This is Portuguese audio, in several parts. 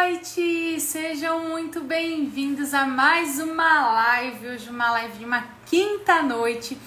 noite! Sejam muito bem-vindos a mais uma live. Hoje uma live de uma quinta-noite.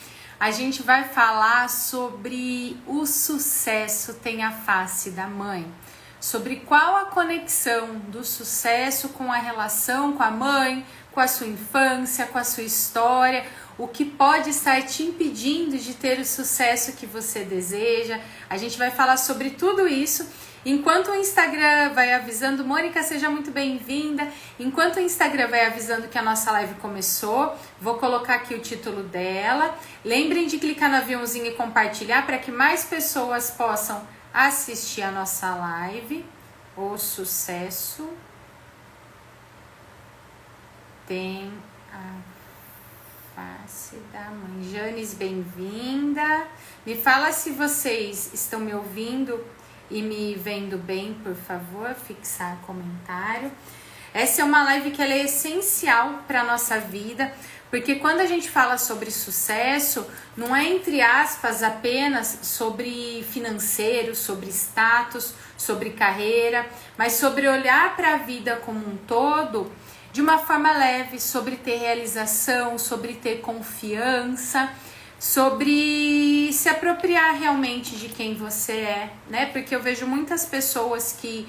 A gente vai falar sobre o sucesso tem a face da mãe. Sobre qual a conexão do sucesso com a relação com a mãe, com a sua infância, com a sua história, o que pode estar te impedindo de ter o sucesso que você deseja. A gente vai falar sobre tudo isso. Enquanto o Instagram vai avisando, Mônica, seja muito bem-vinda. Enquanto o Instagram vai avisando que a nossa live começou, vou colocar aqui o título dela. Lembrem de clicar no aviãozinho e compartilhar para que mais pessoas possam assistir a nossa live. O sucesso tem a face da mãe. Janes, bem-vinda. Me fala se vocês estão me ouvindo e me vendo bem, por favor, fixar comentário. Essa é uma live que ela é essencial para a nossa vida, porque quando a gente fala sobre sucesso, não é entre aspas apenas sobre financeiro, sobre status, sobre carreira, mas sobre olhar para a vida como um todo de uma forma leve, sobre ter realização, sobre ter confiança, sobre se apropriar realmente de quem você é, né? Porque eu vejo muitas pessoas que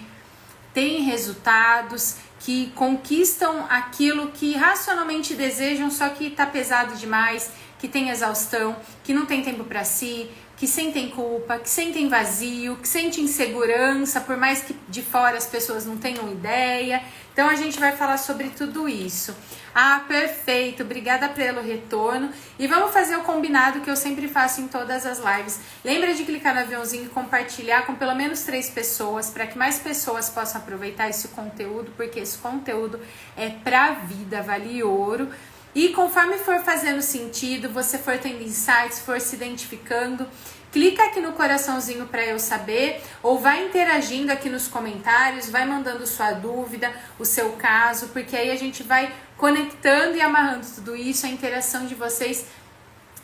têm resultados, que conquistam aquilo que racionalmente desejam, só que tá pesado demais, que tem exaustão, que não tem tempo para si, que sentem culpa, que sentem vazio, que sentem insegurança, por mais que de fora as pessoas não tenham ideia. Então a gente vai falar sobre tudo isso. Ah, perfeito, obrigada pelo retorno. E vamos fazer o combinado que eu sempre faço em todas as lives. Lembra de clicar no aviãozinho e compartilhar com pelo menos 3 pessoas, para que mais pessoas possam aproveitar esse conteúdo, porque esse conteúdo é pra vida, vale ouro. E conforme for fazendo sentido, você for tendo insights, for se identificando, clica aqui no coraçãozinho para eu saber, ou vai interagindo aqui nos comentários, vai mandando sua dúvida, o seu caso, porque aí a gente vai conectando e amarrando tudo isso. A interação de vocês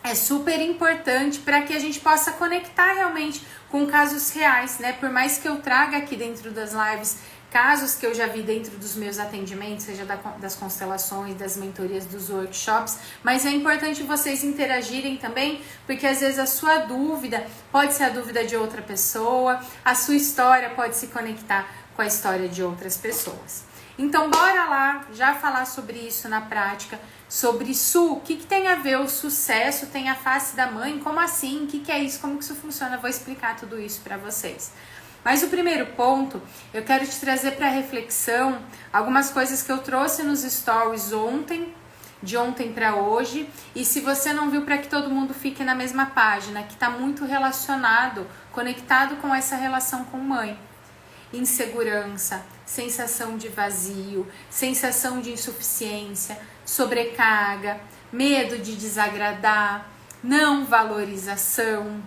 é super importante para que a gente possa conectar realmente com casos reais, né? Por mais que eu traga aqui dentro das lives casos que eu já vi dentro dos meus atendimentos, seja das constelações, das mentorias, dos workshops, mas é importante vocês interagirem também, porque às vezes a sua dúvida pode ser a dúvida de outra pessoa, a sua história pode se conectar com a história de outras pessoas. Então bora lá já falar sobre isso na prática, sobre o que tem a ver o sucesso, tem a face da mãe, como assim, o que é isso, como que isso funciona, eu vou explicar tudo isso para vocês. Mas o primeiro ponto, eu quero te trazer para reflexão algumas coisas que eu trouxe nos stories ontem, de ontem para hoje, e se você não viu, para que todo mundo fique na mesma página, que está muito relacionado, conectado com essa relação com mãe. Insegurança, sensação de vazio, sensação de insuficiência, sobrecarga, medo de desagradar, não valorização.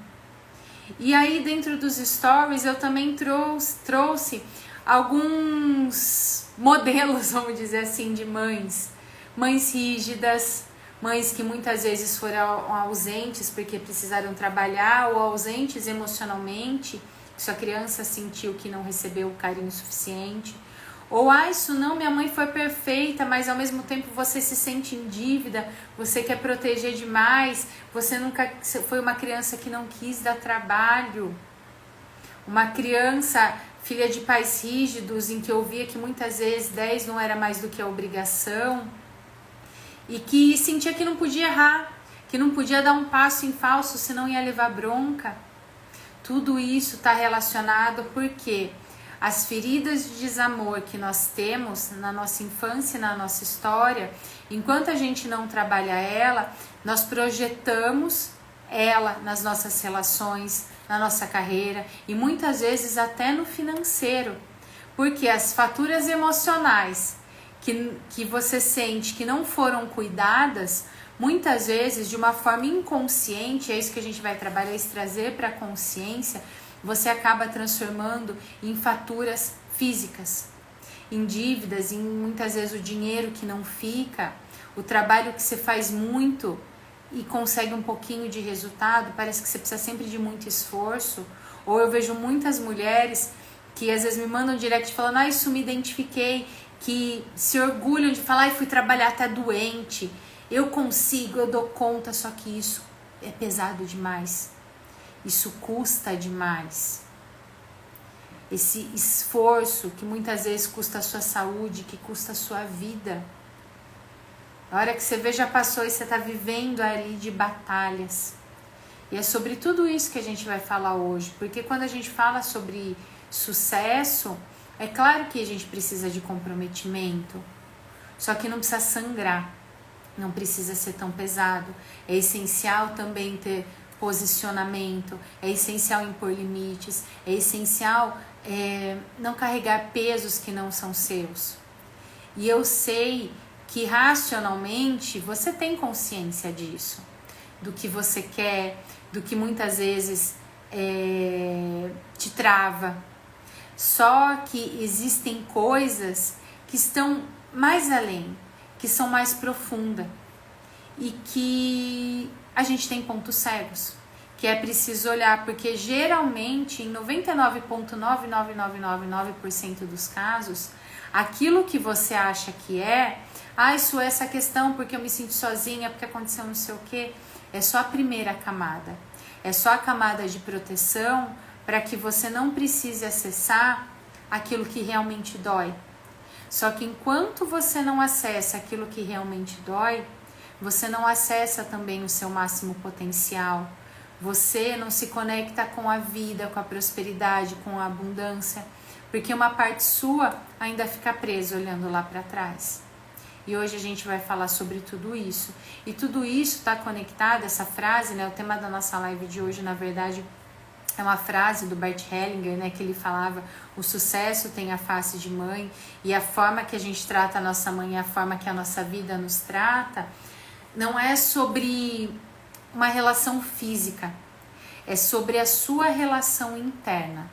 E aí dentro dos stories eu também trouxe alguns modelos, vamos dizer assim, de mães. Mães rígidas, mães que muitas vezes foram ausentes porque precisaram trabalhar, ou ausentes emocionalmente, sua criança sentiu que não recebeu o carinho suficiente. Ou, isso não, minha mãe foi perfeita, mas ao mesmo tempo você se sente em dívida, você quer proteger demais, você foi uma criança que não quis dar trabalho. Uma criança, filha de pais rígidos, em que eu via que muitas vezes 10 não era mais do que a obrigação, e que sentia que não podia errar, que não podia dar um passo em falso, senão ia levar bronca. Tudo isso está relacionado porque as feridas de desamor que nós temos na nossa infância e na nossa história, enquanto a gente não trabalha ela, nós projetamos ela nas nossas relações, na nossa carreira e muitas vezes até no financeiro. Porque as faturas emocionais que você sente que não foram cuidadas, muitas vezes de uma forma inconsciente, é isso que a gente vai trabalhar, é trazer para a consciência, você acaba transformando em faturas físicas, em dívidas, em muitas vezes o dinheiro que não fica, o trabalho que você faz muito e consegue um pouquinho de resultado, parece que você precisa sempre de muito esforço. Ou eu vejo muitas mulheres que às vezes me mandam direct falando, isso me identifiquei, que se orgulham de falar, fui trabalhar até doente, eu consigo, eu dou conta, só que isso é pesado demais, isso custa demais. Esse esforço que muitas vezes custa a sua saúde, que custa a sua vida. A hora que você vê já passou e você está vivendo ali de batalhas. E é sobre tudo isso que a gente vai falar hoje, porque quando a gente fala sobre sucesso, é claro que a gente precisa de comprometimento, só que não precisa sangrar, não precisa ser tão pesado. É essencial também ter posicionamento, é essencial impor limites, é essencial não carregar pesos que não são seus. E eu sei que racionalmente você tem consciência disso, do que você quer, do que muitas vezes te trava. Só que existem coisas que estão mais além, que são mais profundas e que a gente tem pontos cegos, que é preciso olhar, porque geralmente em 99,99999% dos casos, aquilo que você acha que isso é essa questão porque eu me sinto sozinha, porque aconteceu não sei o que, é só a primeira camada, é só a camada de proteção para que você não precise acessar aquilo que realmente dói. Só que enquanto você não acessa aquilo que realmente dói, você não acessa também o seu máximo potencial, você não se conecta com a vida, com a prosperidade, com a abundância, porque uma parte sua ainda fica presa olhando lá para trás. E hoje a gente vai falar sobre tudo isso. E tudo isso está conectado, essa frase, né? O tema da nossa live de hoje, na verdade, é uma frase do Bert Hellinger, né? Que ele falava, o sucesso tem a face de mãe, e a forma que a gente trata a nossa mãe, a forma que a nossa vida nos trata, não é sobre uma relação física, é sobre a sua relação interna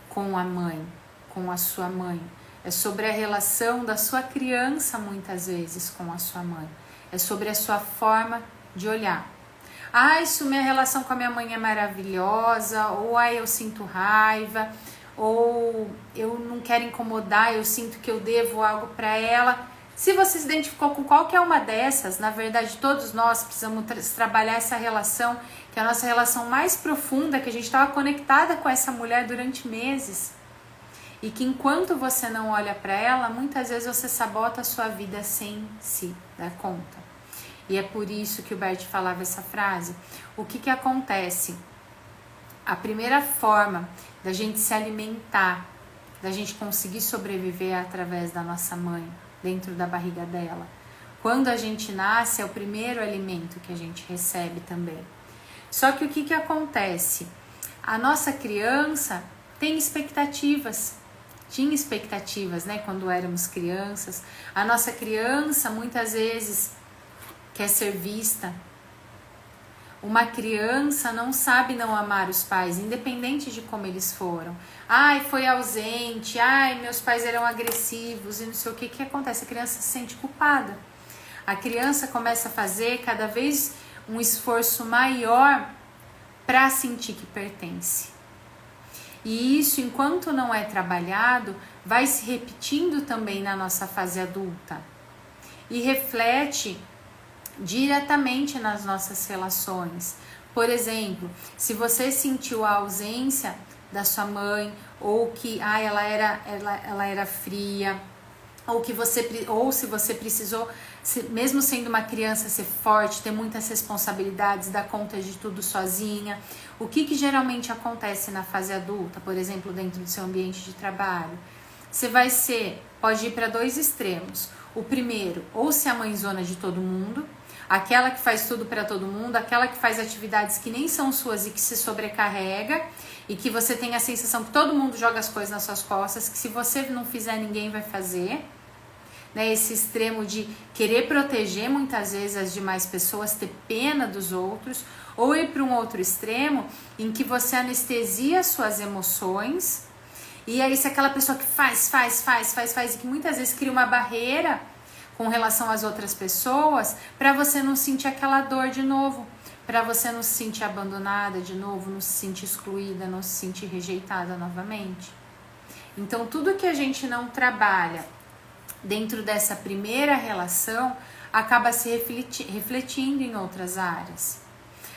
com a mãe, com a sua mãe. É sobre a relação da sua criança, muitas vezes, com a sua mãe. É sobre a sua forma de olhar. Isso minha relação com a minha mãe é maravilhosa, ou eu sinto raiva, ou eu não quero incomodar, eu sinto que eu devo algo para ela. Se você se identificou com qualquer uma dessas, na verdade todos nós precisamos trabalhar essa relação, que é a nossa relação mais profunda, que a gente estava conectada com essa mulher durante meses. E que enquanto você não olha para ela, muitas vezes você sabota a sua vida sem se dar conta. E é por isso que o Bert falava essa frase. O que acontece? A primeira forma da gente se alimentar, da gente conseguir sobreviver é através da nossa mãe, dentro da barriga dela. Quando a gente nasce, é o primeiro alimento que a gente recebe também. Só que o que acontece? A nossa criança tem expectativas. Tinha expectativas, né, quando éramos crianças. A nossa criança muitas vezes quer ser vista. Uma criança não sabe não amar os pais, independente de como eles foram. Foi ausente, meus pais eram agressivos e não sei o que acontece. A criança se sente culpada. A criança começa a fazer cada vez um esforço maior para sentir que pertence. E isso, enquanto não é trabalhado, vai se repetindo também na nossa fase adulta. E reflete diretamente nas nossas relações. Por exemplo, se você sentiu a ausência da sua mãe, ou que ela era fria, ou se você precisou, mesmo sendo uma criança, ser forte, ter muitas responsabilidades, dar conta de tudo sozinha. O que geralmente acontece na fase adulta, por exemplo, dentro do seu ambiente de trabalho? Você pode ir para dois extremos. O primeiro, ou ser a mãezona de todo mundo, aquela que faz tudo para todo mundo, aquela que faz atividades que nem são suas e que se sobrecarrega, e que você tem a sensação que todo mundo joga as coisas nas suas costas, que se você não fizer, ninguém vai fazer. Né, esse extremo de querer proteger muitas vezes as demais pessoas, ter pena dos outros, ou ir para um outro extremo em que você anestesia suas emoções, e aí se aquela pessoa que faz e que muitas vezes cria uma barreira com relação às outras pessoas, para você não sentir aquela dor de novo, para você não se sentir abandonada de novo, não se sentir excluída, não se sentir rejeitada novamente. Então, tudo que a gente não trabalha dentro dessa primeira relação acaba se refletindo em outras áreas.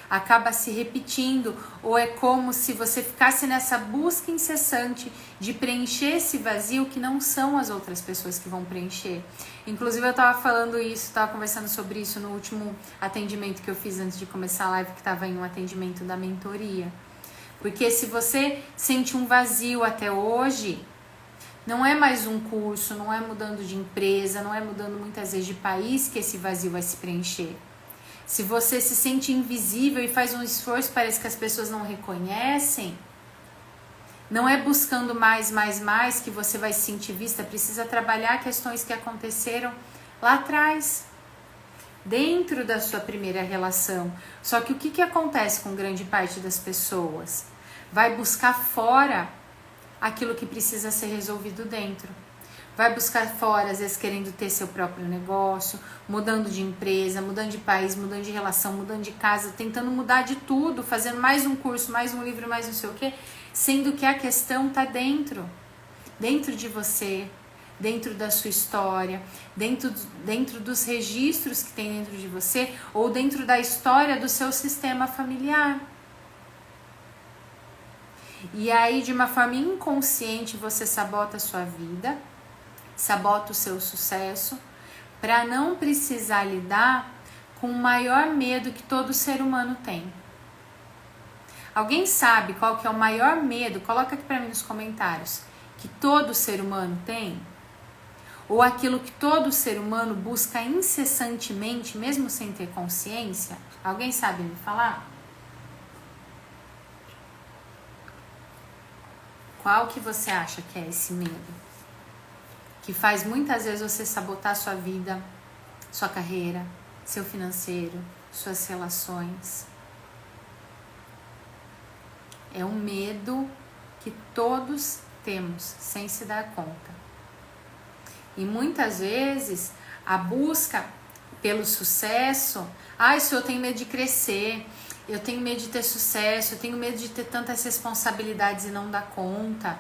Acaba se repetindo, ou é como se você ficasse nessa busca incessante de preencher esse vazio que não são as outras pessoas que vão preencher. Inclusive eu tava falando isso, tava conversando sobre isso no último atendimento que eu fiz antes de começar a live, que tava em um atendimento da mentoria. Porque se você sente um vazio até hoje, não é mais um curso, não é mudando de empresa, não é mudando muitas vezes de país que esse vazio vai se preencher. Se você se sente invisível e faz um esforço, parece que as pessoas não reconhecem, não é buscando mais que você vai se sentir vista, precisa trabalhar questões que aconteceram lá atrás, dentro da sua primeira relação. Só que o que acontece com grande parte das pessoas? Vai buscar fora aquilo que precisa ser resolvido dentro. Vai buscar fora, às vezes querendo ter seu próprio negócio, mudando de empresa, mudando de país, mudando de relação, mudando de casa, tentando mudar de tudo, fazendo mais um curso, mais um livro, mais não sei o quê, sendo que a questão está dentro de você, dentro da sua história, dentro dos registros que tem dentro de você, ou dentro da história do seu sistema familiar. E aí, de uma forma inconsciente, você sabota a sua vida, sabota o seu sucesso, para não precisar lidar com o maior medo que todo ser humano tem. Alguém sabe qual que é o maior medo? Coloca aqui para mim nos comentários. Que todo ser humano tem? Ou aquilo que todo ser humano busca incessantemente, mesmo sem ter consciência? Alguém sabe me falar? Qual que você acha que é esse medo? Que faz muitas vezes você sabotar sua vida, sua carreira, seu financeiro, suas relações. É um medo que todos temos, sem se dar conta. E muitas vezes a busca pelo sucesso, isso eu tenho medo de crescer, eu tenho medo de ter sucesso, eu tenho medo de ter tantas responsabilidades e não dar conta.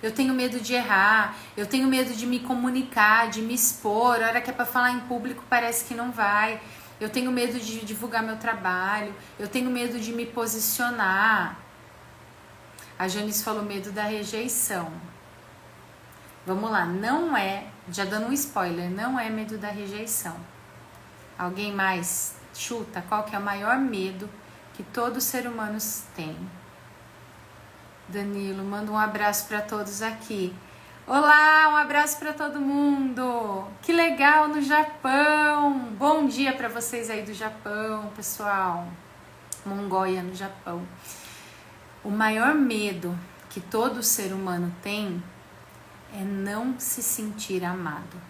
Eu tenho medo de errar, eu tenho medo de me comunicar, de me expor. A hora que é para falar em público parece que não vai. Eu tenho medo de divulgar meu trabalho, eu tenho medo de me posicionar. A Janice falou medo da rejeição. Vamos lá, não é, já dando um spoiler, não é medo da rejeição. Alguém mais chuta qual que é o maior medo que todo ser humano tem? Danilo, manda um abraço para todos aqui. Olá, um abraço para todo mundo. Que legal, no Japão. Bom dia para vocês aí do Japão, pessoal. Mongólia, no Japão. O maior medo que todo ser humano tem é não se sentir amado.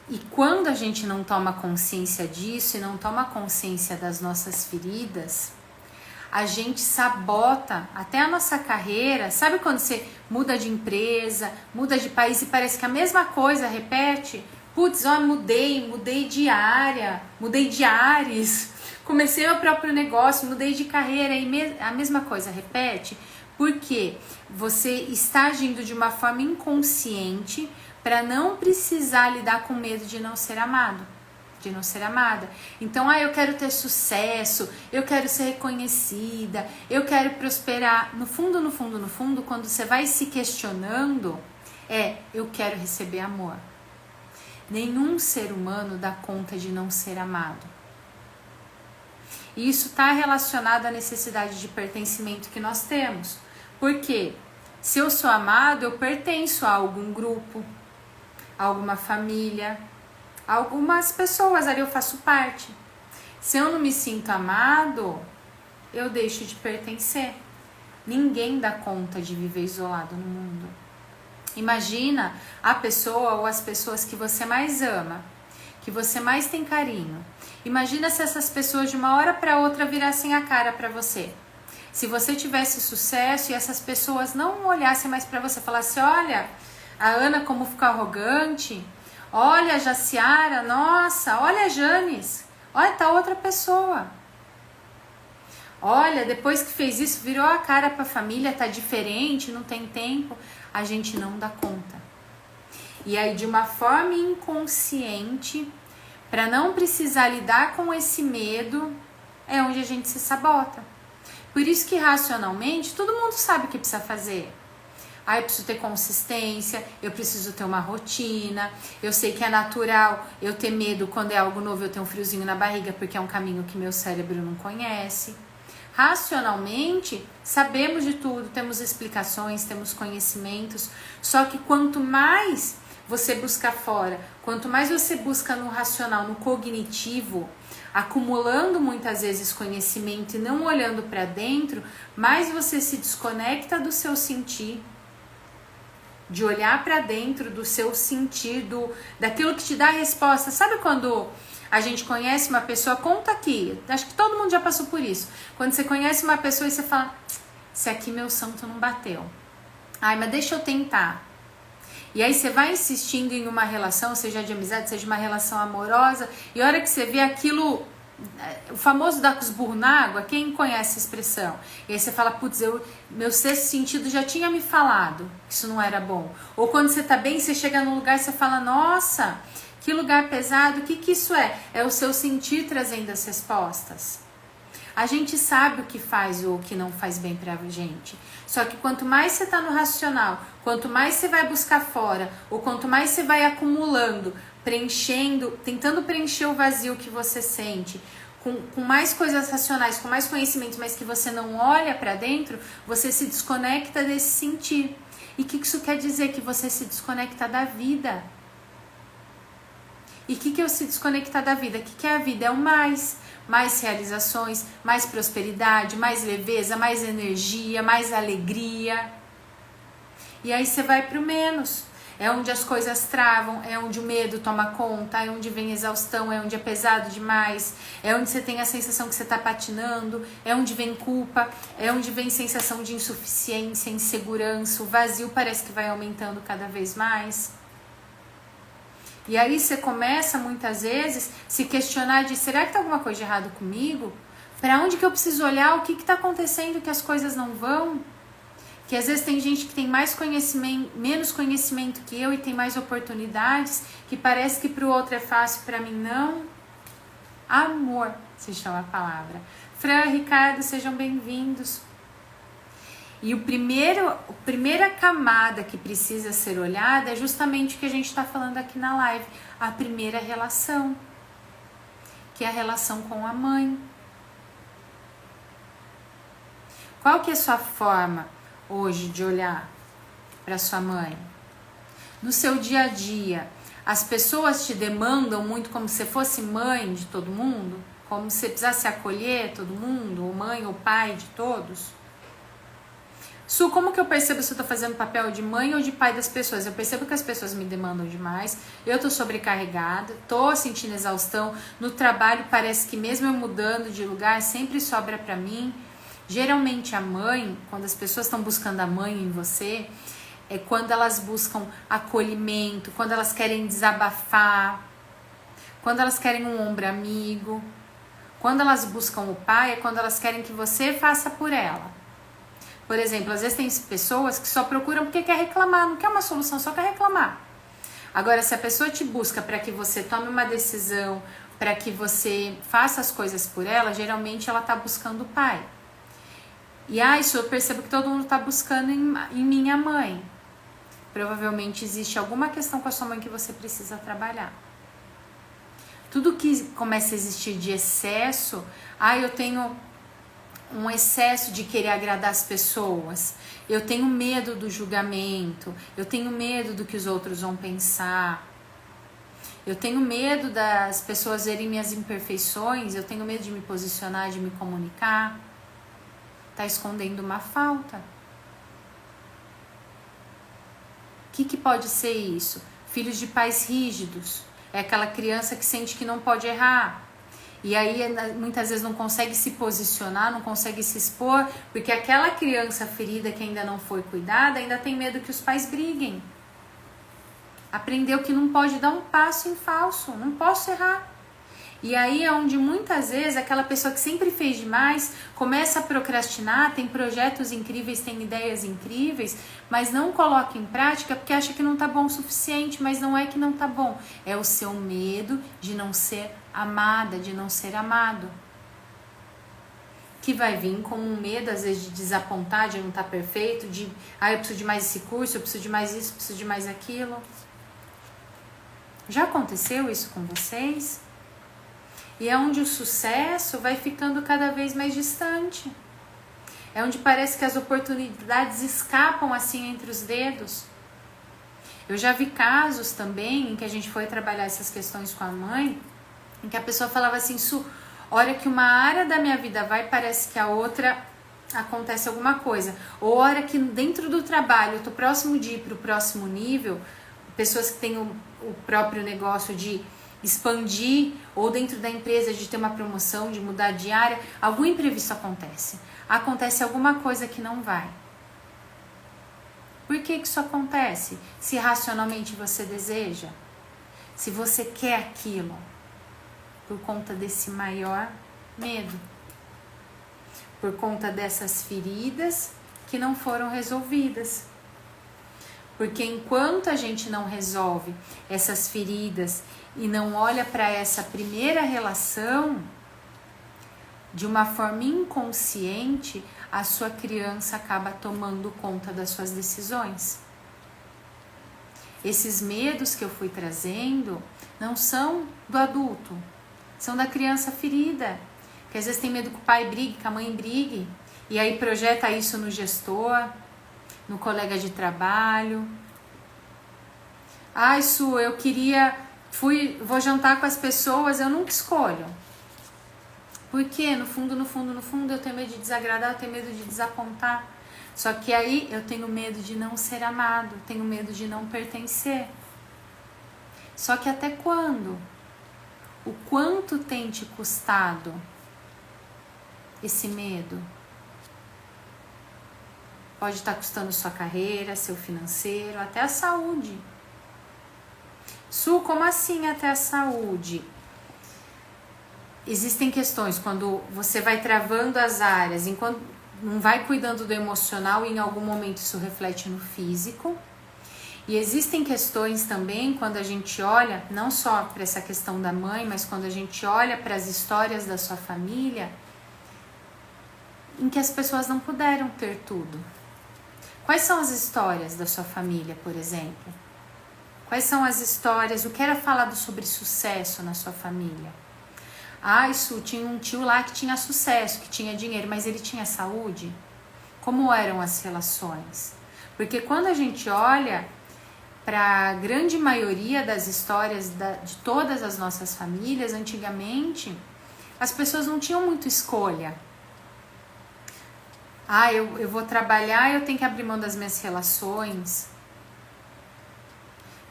E quando a gente não toma consciência disso e não toma consciência das nossas feridas, a gente sabota até a nossa carreira. Sabe quando você muda de empresa, muda de país e parece que a mesma coisa repete? Putz, mudei de área, mudei de ares, comecei meu próprio negócio, mudei de carreira e a mesma coisa repete? Porque você está agindo de uma forma inconsciente para não precisar lidar com medo de não ser amado, de não ser amada. Então, eu quero ter sucesso, eu quero ser reconhecida, eu quero prosperar. No fundo, quando você vai se questionando, eu quero receber amor. Nenhum ser humano dá conta de não ser amado. E isso está relacionado à necessidade de pertencimento que nós temos. Porque se eu sou amado, eu pertenço a algum grupo, a alguma família, a algumas pessoas ali eu faço parte. Se eu não me sinto amado, eu deixo de pertencer. Ninguém dá conta de viver isolado no mundo. Imagina a pessoa ou as pessoas que você mais ama, que você mais tem carinho. Imagina se essas pessoas de uma hora para outra virassem a cara para você. Se você tivesse sucesso e essas pessoas não olhassem mais para você, falassem: olha, a Ana como ficou arrogante, olha a Jaciara, nossa, olha a Janis, olha, tá outra pessoa. Olha, depois que fez isso, virou a cara para a família, tá diferente, não tem tempo. A gente não dá conta. E aí, de uma forma inconsciente, para não precisar lidar com esse medo, é onde a gente se sabota. Por isso que racionalmente, todo mundo sabe o que precisa fazer. Eu preciso ter consistência, eu preciso ter uma rotina, eu sei que é natural eu ter medo quando é algo novo, eu tenho um friozinho na barriga, porque é um caminho que meu cérebro não conhece. Racionalmente, sabemos de tudo, temos explicações, temos conhecimentos, só que quanto mais você busca fora, quanto mais você busca no racional, no cognitivo, acumulando muitas vezes conhecimento e não olhando para dentro, mais você se desconecta do seu sentir, de olhar para dentro do seu sentir, daquilo que te dá a resposta. Sabe quando a gente conhece uma pessoa, conta aqui, acho que todo mundo já passou por isso, quando você conhece uma pessoa e você fala, se aqui meu santo não bateu, mas deixa eu tentar. E aí você vai insistindo em uma relação, seja de amizade, seja uma relação amorosa, e a hora que você vê aquilo, o famoso dar com os burros na água, quem conhece a expressão? E aí você fala, putz, meu sexto sentido já tinha me falado que isso não era bom. Ou quando você tá bem, você chega num lugar e você fala, nossa, que lugar pesado, o que isso é? É o seu sentir trazendo as respostas. A gente sabe o que faz ou o que não faz bem pra gente. Só que quanto mais você tá no racional, quanto mais você vai buscar fora, ou quanto mais você vai acumulando, preenchendo, tentando preencher o vazio que você sente, com mais coisas racionais, com mais conhecimento, mas que você não olha pra dentro, você se desconecta desse sentir. E o que isso quer dizer? Que você se desconecta da vida. E o que eu se desconectar da vida? O que é a vida? É o mais realizações, mais prosperidade, mais leveza, mais energia, mais alegria. E aí você vai para o menos. É onde as coisas travam, é onde o medo toma conta, é onde vem exaustão, é onde é pesado demais, é onde você tem a sensação que você está patinando, é onde vem culpa, é onde vem sensação de insuficiência, insegurança, o vazio parece que vai aumentando cada vez mais. E aí você começa muitas vezes se questionar de, será que tá alguma coisa de errado comigo? Para onde que eu preciso olhar? O que está acontecendo que as coisas não vão? Que às vezes tem gente que tem mais conhecimento, menos conhecimento que eu e tem mais oportunidades, que parece que para o outro é fácil, para mim não. Amor se chama a palavra. Fran, Ricardo, sejam bem-vindos. E a primeira camada que precisa ser olhada é justamente o que a gente está falando aqui na live. A primeira relação, que é a relação com a mãe. Qual que é a sua forma hoje de olhar para sua mãe? No seu dia a dia, as pessoas te demandam muito como se fosse mãe de todo mundo? Como se precisasse acolher todo mundo? Ou mãe ou pai de todos? Su, como que eu percebo se eu tô fazendo papel de mãe ou de pai das pessoas? Eu percebo que as pessoas me demandam demais, eu tô sobrecarregada, tô sentindo exaustão, no trabalho parece que mesmo eu mudando de lugar, sempre sobra pra mim. Geralmente a mãe, quando as pessoas estão buscando a mãe em você, é quando elas buscam acolhimento, quando elas querem desabafar, quando elas querem um ombro amigo. Quando elas buscam o pai, é quando elas querem que você faça por ela. Por exemplo, às vezes tem pessoas que só procuram porque quer reclamar, não quer uma solução, só quer reclamar. Agora, se a pessoa te busca para que você tome uma decisão, para que você faça as coisas por ela, geralmente ela está buscando o pai. E isso eu percebo que todo mundo está buscando em minha mãe. Provavelmente existe alguma questão com a sua mãe que você precisa trabalhar. Tudo que começa a existir de excesso, eu tenho um excesso de querer agradar as pessoas, eu tenho medo do julgamento, eu tenho medo do que os outros vão pensar, eu tenho medo das pessoas verem minhas imperfeições, eu tenho medo de me posicionar, de me comunicar. Tá escondendo uma falta. O que pode ser isso? Filhos de pais rígidos. É aquela criança que sente que não pode errar. E aí muitas vezes não consegue se posicionar, não consegue se expor, porque aquela criança ferida que ainda não foi cuidada, ainda tem medo que os pais briguem. Aprendeu que não pode dar um passo em falso, não posso errar. E aí é onde muitas vezes aquela pessoa que sempre fez demais começa a procrastinar, tem projetos incríveis, tem ideias incríveis, mas não coloca em prática porque acha que não tá bom o suficiente, mas não é que não tá bom, é o seu medo de não ser amada, de não ser amado. Que vai vir como um medo, às vezes, de desapontar, de não estar perfeito, de eu preciso de mais esse curso, eu preciso de mais isso, eu preciso de mais aquilo. Já aconteceu isso com vocês? E é onde o sucesso vai ficando cada vez mais distante. É onde parece que as oportunidades escapam assim entre os dedos. Eu já vi casos também em que a gente foi trabalhar essas questões com a mãe, em que a pessoa falava assim, Su, hora que uma área da minha vida vai, parece que a outra acontece alguma coisa. Ou hora que dentro do trabalho eu tô próximo de ir para o próximo nível, pessoas que têm o próprio negócio de expandir, ou dentro da empresa de ter uma promoção, de mudar de área, algum imprevisto acontece. Acontece alguma coisa que não vai. Por que isso acontece? Se racionalmente você deseja, se você quer aquilo, por conta desse maior medo, por conta dessas feridas que não foram resolvidas. Porque enquanto a gente não resolve essas feridas e não olha para essa primeira relação, de uma forma inconsciente, a sua criança acaba tomando conta das suas decisões. Esses medos que eu fui trazendo não são do adulto, são da criança ferida, que às vezes tem medo que o pai brigue, que a mãe brigue, e aí projeta isso no gestor, no colega de trabalho. Su, eu vou jantar com as pessoas, eu nunca escolho. Porque no fundo eu tenho medo de desagradar, eu tenho medo de desapontar. Só que aí eu tenho medo de não ser amado, tenho medo de não pertencer. Só que até quando? O quanto tem te custado esse medo? Pode estar custando sua carreira, seu financeiro, até a saúde. Su, como assim até a saúde? Existem questões quando você vai travando as áreas, enquanto não vai cuidando do emocional e em algum momento isso reflete no físico. E existem questões também quando a gente olha, não só para essa questão da mãe, mas quando a gente olha para as histórias da sua família, em que as pessoas não puderam ter tudo. Quais são as histórias da sua família, por exemplo? Quais são as histórias, o que era falado sobre sucesso na sua família? Isso tinha um tio lá que tinha sucesso, que tinha dinheiro, mas ele tinha saúde? Como eram as relações? Porque quando a gente olha para a grande maioria das histórias de todas as nossas famílias, antigamente, as pessoas não tinham muita escolha. Eu vou trabalhar, eu tenho que abrir mão das minhas relações.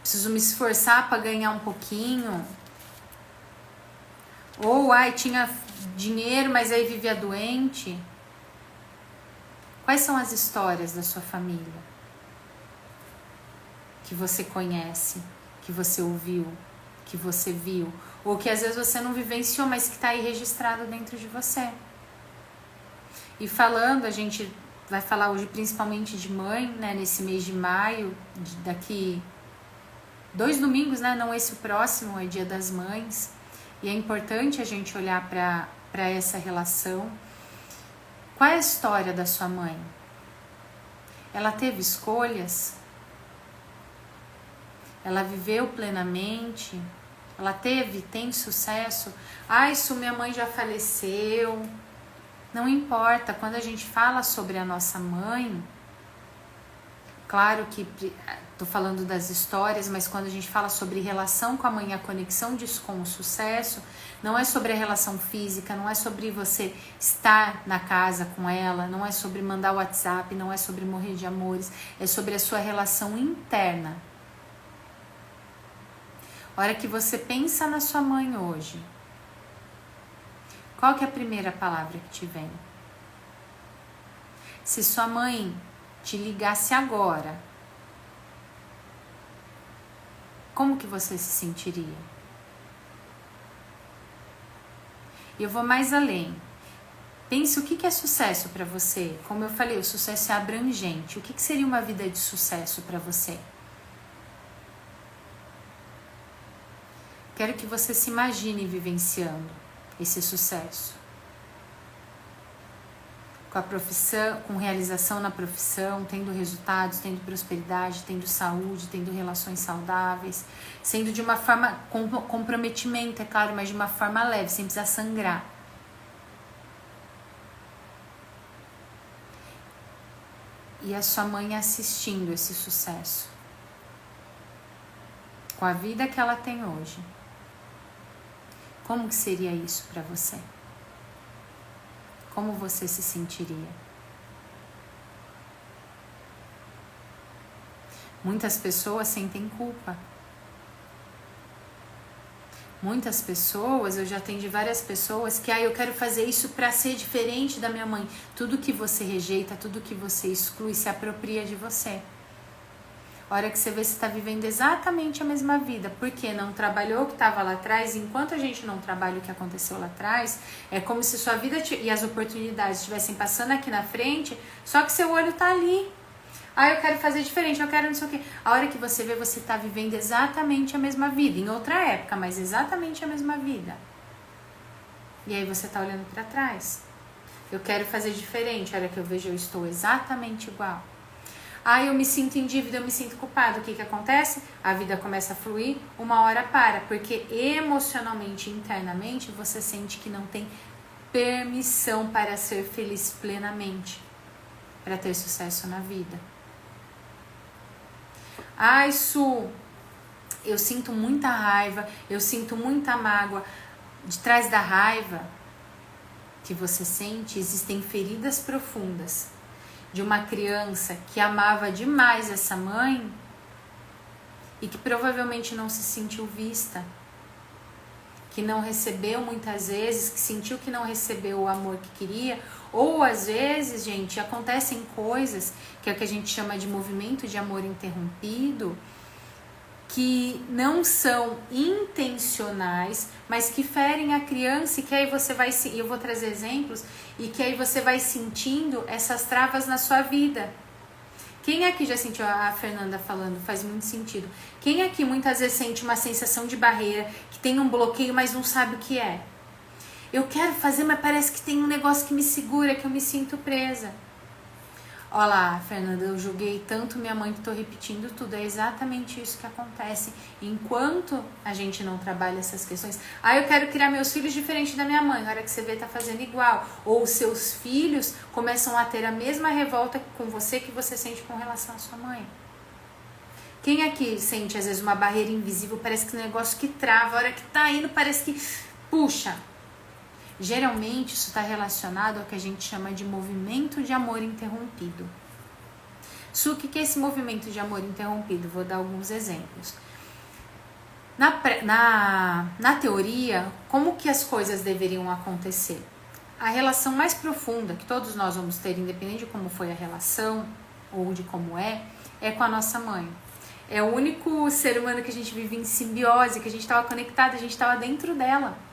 Preciso me esforçar para ganhar um pouquinho. Ou, tinha dinheiro, mas aí vivia doente. Quais são as histórias da sua família? Que você conhece, que você ouviu, que você viu. Ou que às vezes você não vivenciou, mas que está aí registrado dentro de você. E falando, a gente vai falar hoje principalmente de mãe, né? Nesse mês de maio, daqui 2 domingos, né? Não esse o próximo, é Dia das Mães. E é importante a gente olhar para essa relação. Qual é a história da sua mãe? Ela teve escolhas? Ela viveu plenamente? Ela tem sucesso? Isso minha mãe já faleceu. Não importa, quando a gente fala sobre a nossa mãe, claro que estou falando das histórias, mas quando a gente fala sobre relação com a mãe, a conexão disso com o sucesso, não é sobre a relação física, não é sobre você estar na casa com ela, não é sobre mandar o WhatsApp, não é sobre morrer de amores, é sobre a sua relação interna. A hora que você pensa na sua mãe hoje, qual que é a primeira palavra que te vem? Se sua mãe te ligasse agora, como que você se sentiria? E eu vou mais além. Pense o que é sucesso para você. Como eu falei, o sucesso é abrangente. O que seria uma vida de sucesso para você? Quero que você se imagine vivenciando esse sucesso. Com a profissão, com realização na profissão, tendo resultados, tendo prosperidade, tendo saúde, tendo relações saudáveis, sendo de uma forma com comprometimento, é claro, mas de uma forma leve, sem precisar sangrar. E a sua mãe assistindo esse sucesso, com a vida que ela tem hoje. Como que seria isso para você? Como você se sentiria? Muitas pessoas sentem culpa. Muitas pessoas, eu já atendi várias pessoas que eu quero fazer isso para ser diferente da minha mãe. Tudo que você rejeita, tudo que você exclui, se apropria de você. A hora que você vê, você está vivendo exatamente a mesma vida. Porque não trabalhou o que estava lá atrás. Enquanto a gente não trabalha o que aconteceu lá atrás, é como se sua vida e as oportunidades estivessem passando aqui na frente, só que seu olho está ali. Eu quero fazer diferente, eu quero não sei o quê. A hora que você vê, você está vivendo exatamente a mesma vida. Em outra época, mas exatamente a mesma vida. E aí você está olhando para trás. Eu quero fazer diferente. A hora que eu vejo, eu estou exatamente igual. Eu me sinto em dívida, eu me sinto culpado. O que acontece? A vida começa a fluir, uma hora para. Porque emocionalmente, internamente, você sente que não tem permissão para ser feliz plenamente. Para ter sucesso na vida. Su, eu sinto muita raiva, eu sinto muita mágoa. De trás da raiva que você sente, existem feridas profundas. De uma criança que amava demais essa mãe e que provavelmente não se sentiu vista, que não recebeu muitas vezes, que sentiu que não recebeu o amor que queria, ou às vezes, gente, acontecem coisas que é o que a gente chama de movimento de amor interrompido, que não são intencionais, mas que ferem a criança e que aí você vai, eu vou trazer exemplos, e que aí você vai sentindo essas travas na sua vida. Quem aqui já sentiu, a Fernanda falando, faz muito sentido. Quem aqui muitas vezes sente uma sensação de barreira, que tem um bloqueio, mas não sabe o que é? Eu quero fazer, mas parece que tem um negócio que me segura, que eu me sinto presa. Olha lá, Fernanda, eu julguei tanto minha mãe que estou repetindo tudo. É exatamente isso que acontece. Enquanto a gente não trabalha essas questões. Eu quero criar meus filhos diferente da minha mãe. Na hora que você vê, tá fazendo igual. Ou os seus filhos começam a ter a mesma revolta com você que você sente com relação à sua mãe. Quem aqui sente, às vezes, uma barreira invisível? Parece que um negócio que trava. A hora que tá indo, parece que puxa. Geralmente isso está relacionado ao que a gente chama de movimento de amor interrompido. O que é esse movimento de amor interrompido? Vou dar alguns exemplos. Na teoria, como que as coisas deveriam acontecer? A relação mais profunda que todos nós vamos ter, independente de como foi a relação ou de como é com a nossa mãe. É o único ser humano que a gente vive em simbiose, que a gente estava conectado, a gente estava dentro dela.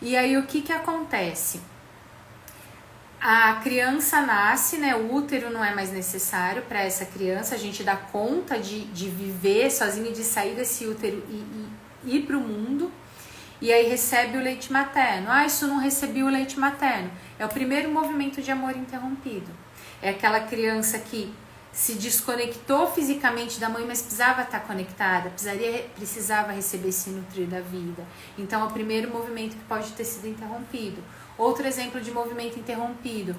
E aí o que acontece? A criança nasce, né? O útero não é mais necessário para essa criança. A gente dá conta de viver sozinho, de sair desse útero e ir para o mundo. E aí recebe o leite materno. Isso não recebi o leite materno. É o primeiro movimento de amor interrompido. É aquela criança que se desconectou fisicamente da mãe, mas precisava estar conectada, precisava receber esse nutrir da vida. Então é o primeiro movimento que pode ter sido interrompido. Outro exemplo de movimento interrompido.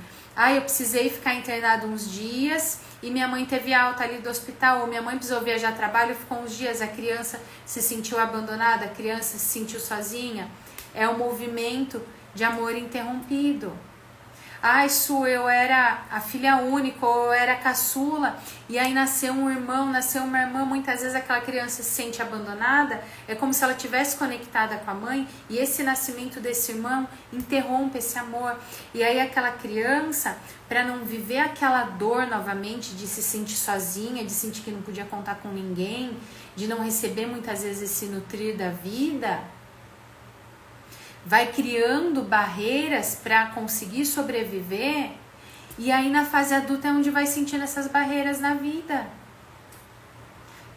Eu precisei ficar internado uns dias e minha mãe teve alta ali do hospital, ou minha mãe precisou viajar a trabalho e ficou uns dias, a criança se sentiu abandonada, a criança se sentiu sozinha. É o movimento de amor interrompido. Eu era a filha única, ou eu era a caçula, e aí nasceu um irmão, nasceu uma irmã, muitas vezes aquela criança se sente abandonada, é como se ela tivesse conectada com a mãe, e esse nascimento desse irmão interrompe esse amor. E aí aquela criança, para não viver aquela dor novamente, de se sentir sozinha, de sentir que não podia contar com ninguém, de não receber muitas vezes esse nutrir da vida, vai criando barreiras para conseguir sobreviver, e aí na fase adulta é onde vai sentindo essas barreiras na vida.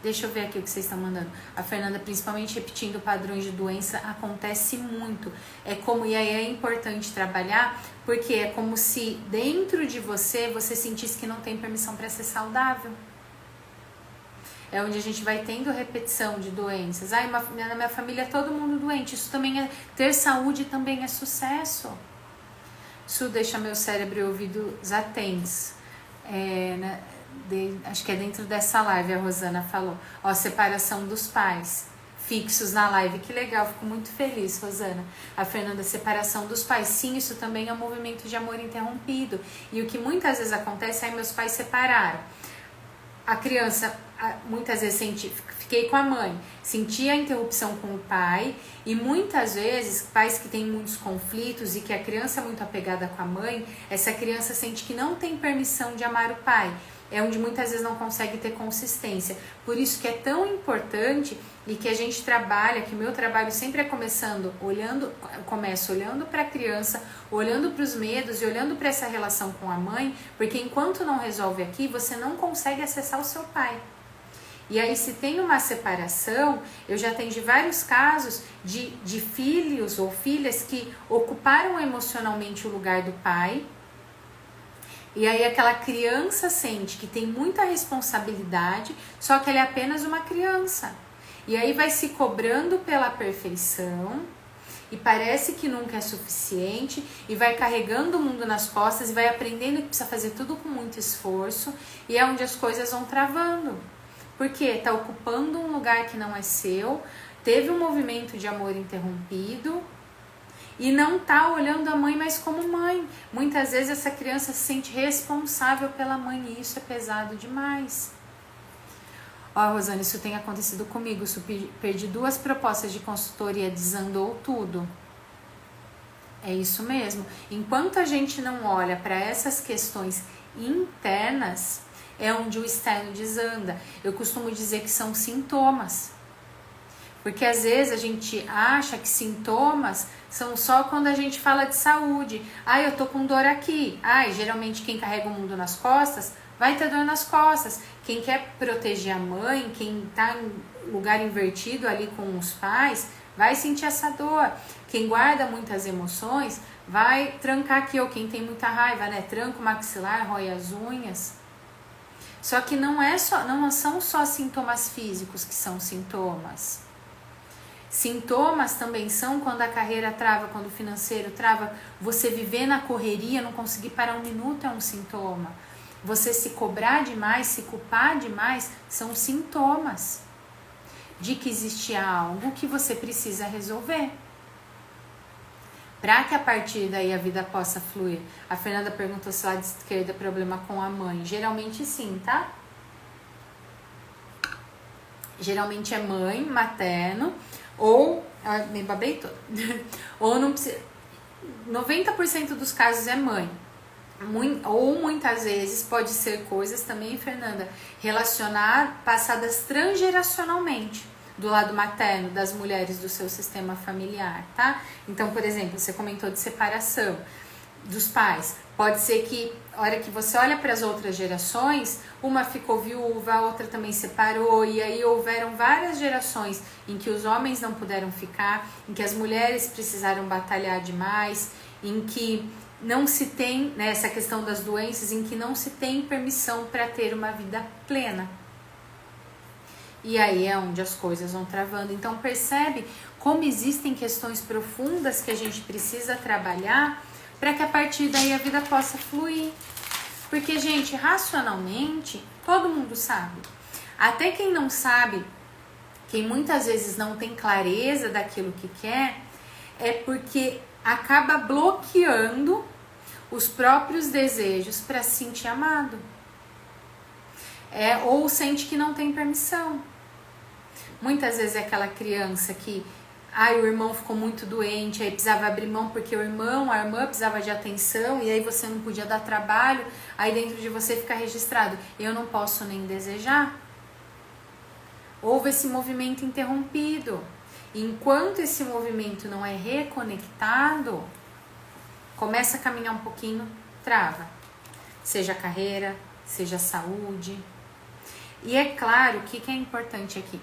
Deixa eu ver aqui o que vocês estão mandando. A Fernanda, principalmente repetindo padrões de doença, acontece muito. É como, e aí é importante trabalhar, porque é como se dentro de você sentisse que não tem permissão para ser saudável. É onde a gente vai tendo repetição de doenças. Ai, na minha família é todo mundo doente. Isso também é, ter saúde também é sucesso. Isso deixa meu cérebro e ouvidos atentos. Acho que é dentro dessa live, a Rosana falou. Ó, separação dos pais fixos na live. Que legal, fico muito feliz, Rosana. A Fernanda, separação dos pais. Sim, isso também é um movimento de amor interrompido. E o que muitas vezes acontece é meus pais separaram. A criança muitas vezes fiquei com a mãe, sentia a interrupção com o pai, e muitas vezes pais que têm muitos conflitos e que a criança é muito apegada com a mãe, essa criança sente que não tem permissão de amar o pai. É onde muitas vezes não consegue ter consistência. Por isso que é tão importante e que a gente trabalha, que o meu trabalho sempre é começo olhando para a criança, olhando para os medos e olhando para essa relação com a mãe, porque enquanto não resolve aqui, você não consegue acessar o seu pai. E aí, se tem uma separação, eu já atendi vários casos de filhos ou filhas que ocuparam emocionalmente o lugar do pai. E aí aquela criança sente que tem muita responsabilidade, só que ela é apenas uma criança. E aí vai se cobrando pela perfeição, e parece que nunca é suficiente, e vai carregando o mundo nas costas, e vai aprendendo que precisa fazer tudo com muito esforço, e é onde as coisas vão travando. Porque está ocupando um lugar que não é seu, teve um movimento de amor interrompido, e não está olhando a mãe mais como mãe. Muitas vezes essa criança se sente responsável pela mãe e isso é pesado demais. Ó, Rosana, isso tem acontecido comigo. Isso, perdi 2 propostas de consultoria, desandou tudo. É isso mesmo. Enquanto a gente não olha para essas questões internas, é onde o externo desanda. Eu costumo dizer que são sintomas. Porque às vezes a gente acha que sintomas são só quando a gente fala de saúde. Ai, eu tô com dor aqui. Ai, geralmente quem carrega o mundo nas costas vai ter dor nas costas. Quem quer proteger a mãe, quem tá em lugar invertido ali com os pais, vai sentir essa dor. Quem guarda muitas emoções vai trancar aqui. Ou quem tem muita raiva, né? Tranca o maxilar, rói as unhas. Só que não são só sintomas físicos que são sintomas. Sintomas também são quando a carreira trava, quando o financeiro trava. Você viver na correria, não conseguir parar um minuto é um sintoma. Você se cobrar demais, se culpar demais, são sintomas de que existe algo que você precisa resolver. Para que a partir daí a vida possa fluir. A Fernanda perguntou se lá de esquerda é problema com a mãe. Geralmente sim, tá? Geralmente é mãe, materno, ou... me babei toda. Ou não precisa... 90% dos casos é mãe. Ou muitas vezes pode ser coisas também, Fernanda, passadas transgeracionalmente do lado materno das mulheres do seu sistema familiar, tá? Então, por exemplo, você comentou de separação dos pais. Pode ser que, a hora que você olha para as outras gerações, uma ficou viúva, a outra também separou, e aí houveram várias gerações em que os homens não puderam ficar, em que as mulheres precisaram batalhar demais, em que não se tem, né, essa questão das doenças, em que não se tem permissão para ter uma vida plena. E aí é onde as coisas vão travando. Então percebe como existem questões profundas que a gente precisa trabalhar para que a partir daí a vida possa fluir. Porque, gente, racionalmente, todo mundo sabe. Até quem não sabe, quem muitas vezes não tem clareza daquilo que quer, é porque acaba bloqueando os próprios desejos para se sentir amado. Ou sente que não tem permissão. Muitas vezes é aquela criança que o irmão ficou muito doente, aí precisava abrir mão porque a irmã precisava de atenção e aí você não podia dar trabalho, aí dentro de você fica registrado, eu não posso nem desejar. Houve esse movimento interrompido. Enquanto esse movimento não é reconectado, começa a caminhar um pouquinho, trava. Seja carreira, seja saúde. E é claro, o que é importante aqui?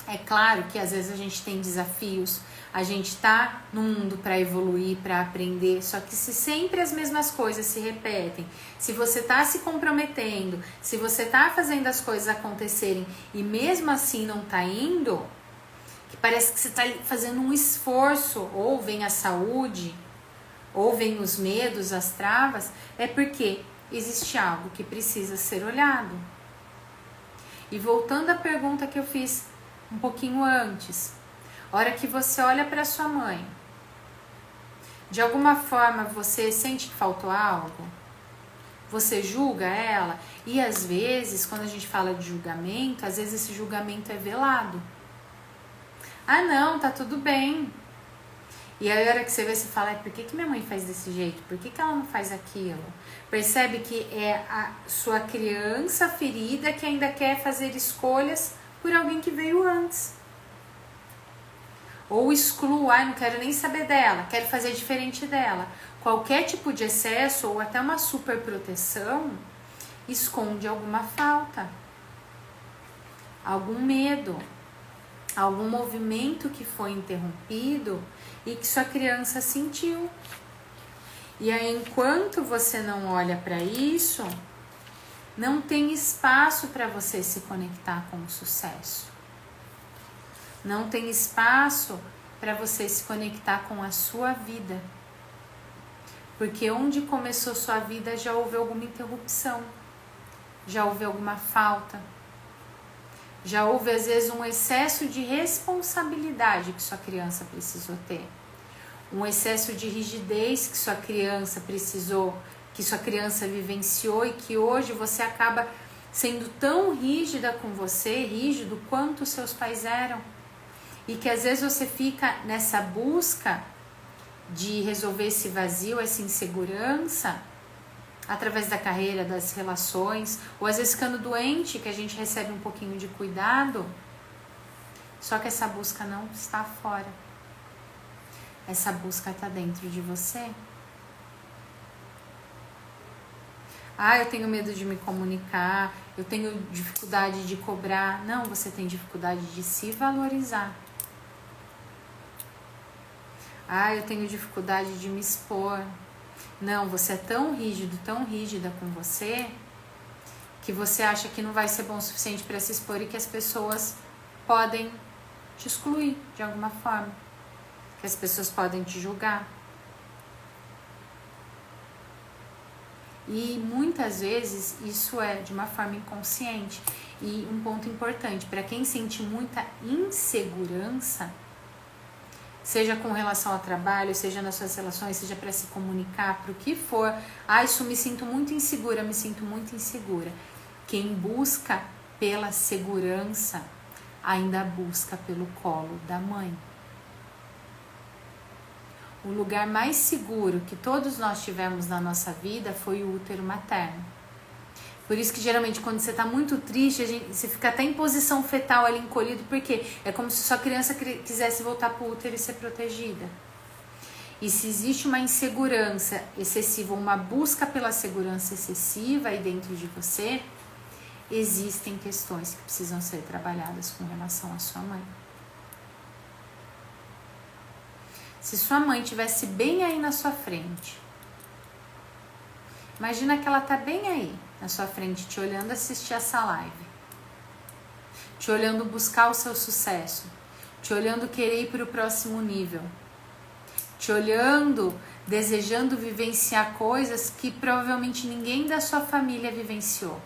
É claro que às vezes a gente tem desafios, a gente tá no mundo para evoluir, para aprender, só que se sempre as mesmas coisas se repetem, se você tá se comprometendo, se você tá fazendo as coisas acontecerem e mesmo assim não tá indo, que parece que você tá fazendo um esforço, ou vem a saúde, ou vem os medos, as travas, é porque existe algo que precisa ser olhado. E voltando à pergunta que eu fiz um pouquinho antes, a hora que você olha para sua mãe, de alguma forma você sente que faltou algo? Você julga ela? E às vezes, quando a gente fala de julgamento, às vezes esse julgamento é velado. Ah não, tá tudo bem. E aí a hora que você vê, você fala, por que minha mãe faz desse jeito? Por que ela não faz aquilo? Percebe que é a sua criança ferida que ainda quer fazer escolhas por alguém que veio antes. Ou excluo, não quero nem saber dela, quero fazer diferente dela. Qualquer tipo de excesso ou até uma superproteção esconde alguma falta, algum medo, algum movimento que foi interrompido e que sua criança sentiu. E aí, enquanto você não olha para isso, não tem espaço para você se conectar com o sucesso. Não tem espaço para você se conectar com a sua vida. Porque onde começou sua vida já houve alguma interrupção, já houve alguma falta, já houve às vezes um excesso de responsabilidade que sua criança precisou ter. Um excesso de rigidez que sua criança precisou, que sua criança vivenciou e que hoje você acaba sendo tão rígida com você, rígido quanto os seus pais eram. E que às vezes você fica nessa busca de resolver esse vazio, essa insegurança, através da carreira, das relações, ou às vezes ficando doente, que a gente recebe um pouquinho de cuidado, só que essa busca não está fora. Essa busca está dentro de você. Eu tenho medo de me comunicar, eu tenho dificuldade de cobrar. Não, você tem dificuldade de se valorizar. Eu tenho dificuldade de me expor. Não, você é tão rígido, tão rígida com você, que você acha que não vai ser bom o suficiente para se expor e que as pessoas podem te excluir de alguma forma. Que as pessoas podem te julgar. E muitas vezes isso é de uma forma inconsciente. E um ponto importante, para quem sente muita insegurança, seja com relação ao trabalho, seja nas suas relações, seja para se comunicar, para o que for, isso me sinto muito insegura, me sinto muito insegura. Quem busca pela segurança, ainda busca pelo colo da mãe. O lugar mais seguro que todos nós tivemos na nossa vida foi o útero materno. Por isso que geralmente quando você está muito triste, você fica até em posição fetal ali encolhido, porque é como se sua criança quisesse voltar para o útero e ser protegida. E se existe uma insegurança excessiva, uma busca pela segurança excessiva aí dentro de você, existem questões que precisam ser trabalhadas com relação à sua mãe. Se sua mãe estivesse bem aí na sua frente, imagina que ela está bem aí na sua frente, te olhando assistir essa live, te olhando buscar o seu sucesso, te olhando querer ir para o próximo nível, te olhando, desejando vivenciar coisas que provavelmente ninguém da sua família vivenciou,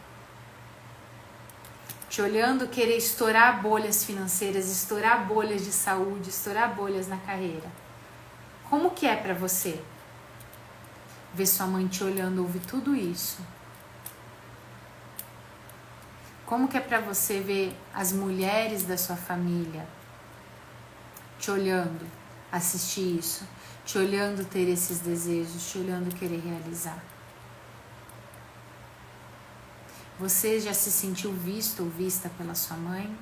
te olhando querer estourar bolhas financeiras, estourar bolhas de saúde, estourar bolhas na carreira. Como que é para você ver sua mãe te olhando, ouvir tudo isso? Como que é para você ver as mulheres da sua família te olhando, assistir isso, te olhando ter esses desejos, te olhando querer realizar? Você já se sentiu visto ou vista pela sua mãe?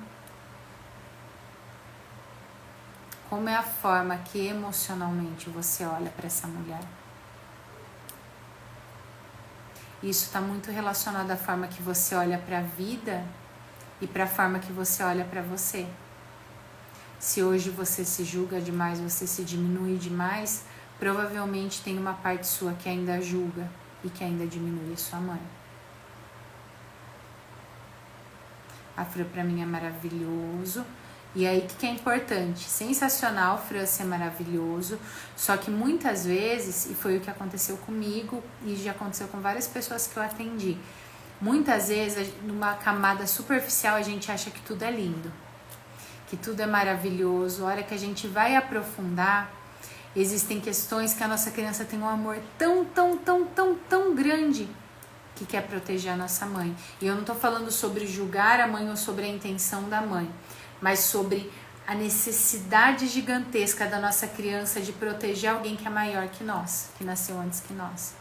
Como é a forma que emocionalmente você olha para essa mulher? Isso está muito relacionado à forma que você olha para a vida e para a forma que você olha para você. Se hoje você se julga demais, você se diminui demais, provavelmente tem uma parte sua que ainda julga e que ainda diminui a sua mãe. A Fran para mim é maravilhoso. E aí, o que é importante? Sensacional, Fran, ser maravilhoso. Só que muitas vezes, e foi o que aconteceu comigo e já aconteceu com várias pessoas que eu atendi, muitas vezes, numa camada superficial, a gente acha que tudo é lindo, que tudo é maravilhoso. A hora que a gente vai aprofundar, existem questões que a nossa criança tem um amor tão grande que quer proteger a nossa mãe. E eu não tô falando sobre julgar a mãe ou sobre a intenção da mãe, mas sobre a necessidade gigantesca da nossa criança de proteger alguém que é maior que nós, que nasceu antes que nós.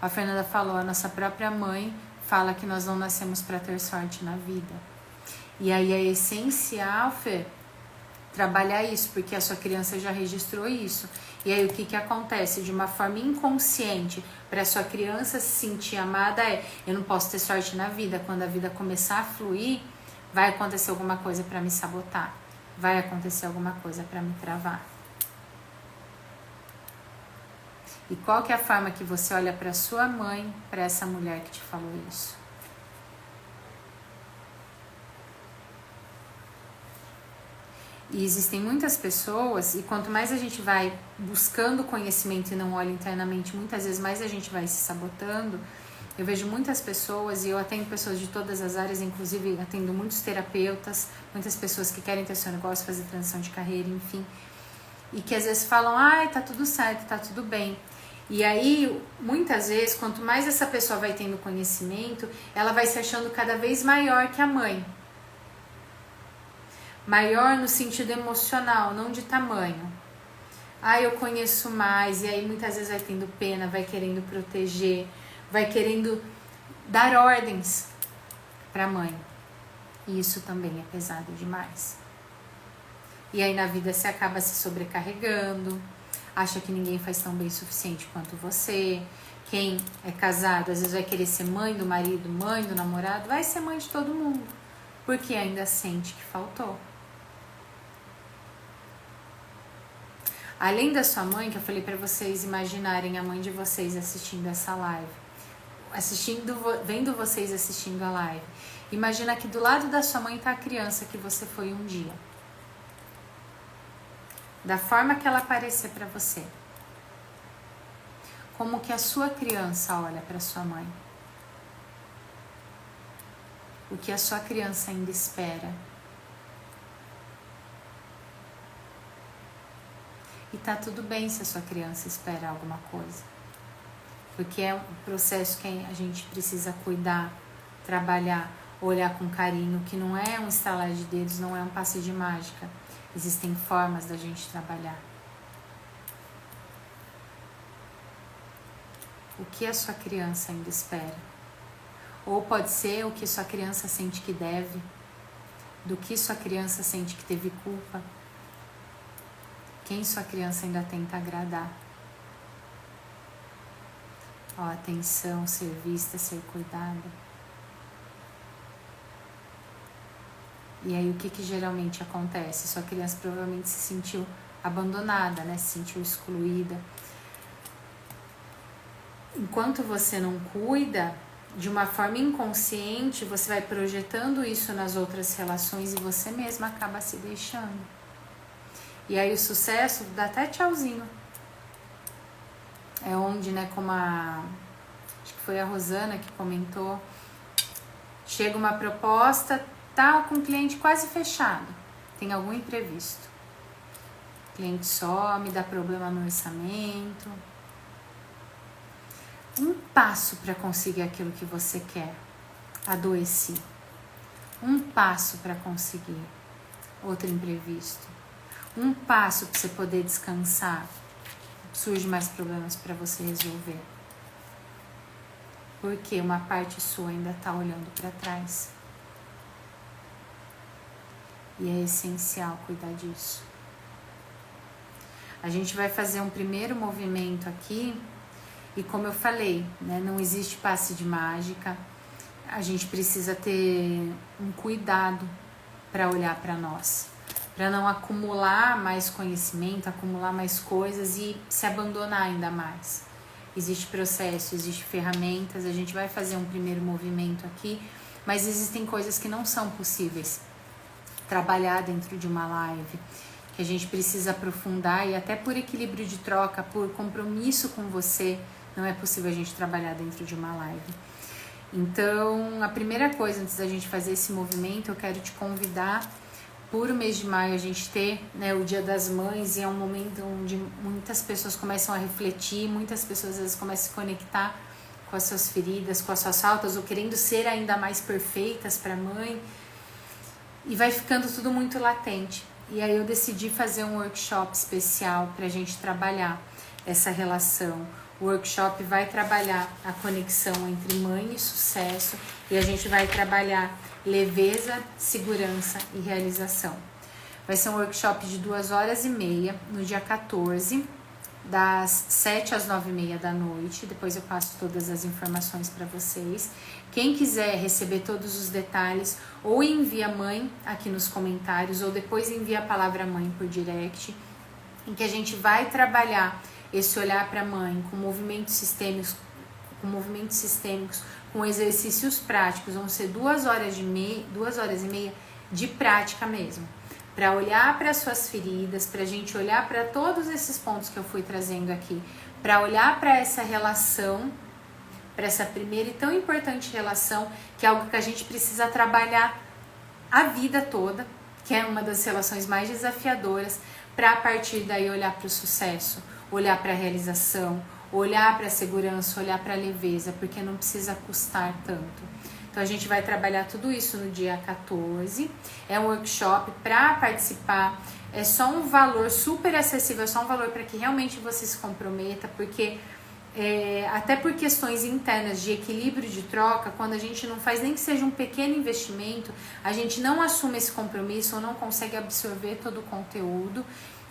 A Fernanda falou, a nossa própria mãe fala que nós não nascemos para ter sorte na vida. E aí é essencial, Fê, trabalhar isso, porque a sua criança já registrou isso. E aí o que acontece? De uma forma inconsciente, para a sua criança se sentir amada eu não posso ter sorte na vida. Quando a vida começar a fluir, vai acontecer alguma coisa para me sabotar. Vai acontecer alguma coisa para me travar. E qual que é a forma que você olha para sua mãe, para essa mulher que te falou isso? E existem muitas pessoas, e quanto mais a gente vai buscando conhecimento e não olha internamente, muitas vezes mais a gente vai se sabotando. Eu vejo muitas pessoas, e eu atendo pessoas de todas as áreas, inclusive atendo muitos terapeutas, muitas pessoas que querem ter seu negócio, fazer transição de carreira, enfim. E que às vezes falam, ai, tá tudo certo, tá tudo bem. E aí, muitas vezes, quanto mais essa pessoa vai tendo conhecimento, ela vai se achando cada vez maior que a mãe. Maior no sentido emocional, não de tamanho. Ah, eu conheço mais, e aí muitas vezes vai tendo pena, vai querendo proteger, vai querendo dar ordens para a mãe. E isso também é pesado demais. E aí na vida você acaba se sobrecarregando, acha que ninguém faz tão bem o suficiente quanto você. Quem é casado, às vezes vai querer ser mãe do marido, mãe do namorado, vai ser mãe de todo mundo, porque ainda sente que faltou. Além da sua mãe, que eu falei para vocês imaginarem a mãe de vocês assistindo essa live, vendo vocês assistindo a live, imagina que do lado da sua mãe está a criança que você foi um dia. Da forma que ela aparecer para você. Como que a sua criança olha para sua mãe? O que a sua criança ainda espera? E tá tudo bem se a sua criança espera alguma coisa. Porque é um processo que a gente precisa cuidar, trabalhar, olhar com carinho, que não é um estalar de dedos, não é um passe de mágica. Existem formas da gente trabalhar. O que a sua criança ainda espera? Ou pode ser o que sua criança sente que deve, do que sua criança sente que teve culpa, quem sua criança ainda tenta agradar. Ó, atenção, ser vista, ser cuidada. E aí o que geralmente acontece? Sua criança provavelmente se sentiu abandonada, né? Se sentiu excluída. Enquanto você não cuida, de uma forma inconsciente, você vai projetando isso nas outras relações e você mesma acaba se deixando. E aí o sucesso dá até tchauzinho. É onde, né, como acho que foi a Rosana que comentou, chega uma proposta, tá com o cliente quase fechado, tem algum imprevisto. O cliente some, dá problema no orçamento. Um passo para conseguir aquilo que você quer. Adoeci. Um passo para conseguir outro imprevisto. Um passo para você poder descansar. Surge mais problemas para você resolver. Porque uma parte sua ainda está olhando para trás. E é essencial cuidar disso. A gente vai fazer um primeiro movimento aqui e, como eu falei, né, não existe passe de mágica. A gente precisa ter um cuidado para olhar para nós, para não acumular mais conhecimento, acumular mais coisas e se abandonar ainda mais. Existe processo, existe ferramentas, a gente vai fazer um primeiro movimento aqui, mas existem coisas que não são possíveis trabalhar dentro de uma live, que a gente precisa aprofundar e até por equilíbrio de troca, por compromisso com você, não é possível a gente trabalhar dentro de uma live. Então, a primeira coisa, antes da gente fazer esse movimento, eu quero te convidar por o mês de maio a gente ter, né, o Dia das Mães, e é um momento onde muitas pessoas começam a refletir, muitas pessoas às vezes começam a se conectar com as suas feridas, com as suas faltas, ou querendo ser ainda mais perfeitas para a mãe, e vai ficando tudo muito latente. E aí eu decidi fazer um workshop especial para a gente trabalhar essa relação. O workshop vai trabalhar a conexão entre mãe e sucesso, e a gente vai trabalhar leveza, segurança e realização. Vai ser um workshop de 2h30 no dia 14, das 7 às 9h30 da noite. Depois eu passo todas as informações para vocês. Quem quiser receber todos os detalhes, ou envia mãe aqui nos comentários, ou depois envia a palavra mãe por direct, em que a gente vai trabalhar esse olhar para a mãe com movimentos sistêmicos, com exercícios práticos. Vão ser 2h30 de prática mesmo, para olhar para as suas feridas, para a gente olhar para todos esses pontos que eu fui trazendo aqui, para olhar para essa relação, para essa primeira e tão importante relação, que é algo que a gente precisa trabalhar a vida toda, que é uma das relações mais desafiadoras, para a partir daí olhar para o sucesso, olhar para a realização, olhar para a segurança, olhar para a leveza, porque não precisa custar tanto. Então a gente vai trabalhar tudo isso no dia 14, é um workshop. Para participar é só um valor super acessível, é só um valor para que realmente você se comprometa, porque até por questões internas de equilíbrio de troca, quando a gente não faz nem que seja um pequeno investimento, a gente não assume esse compromisso ou não consegue absorver todo o conteúdo.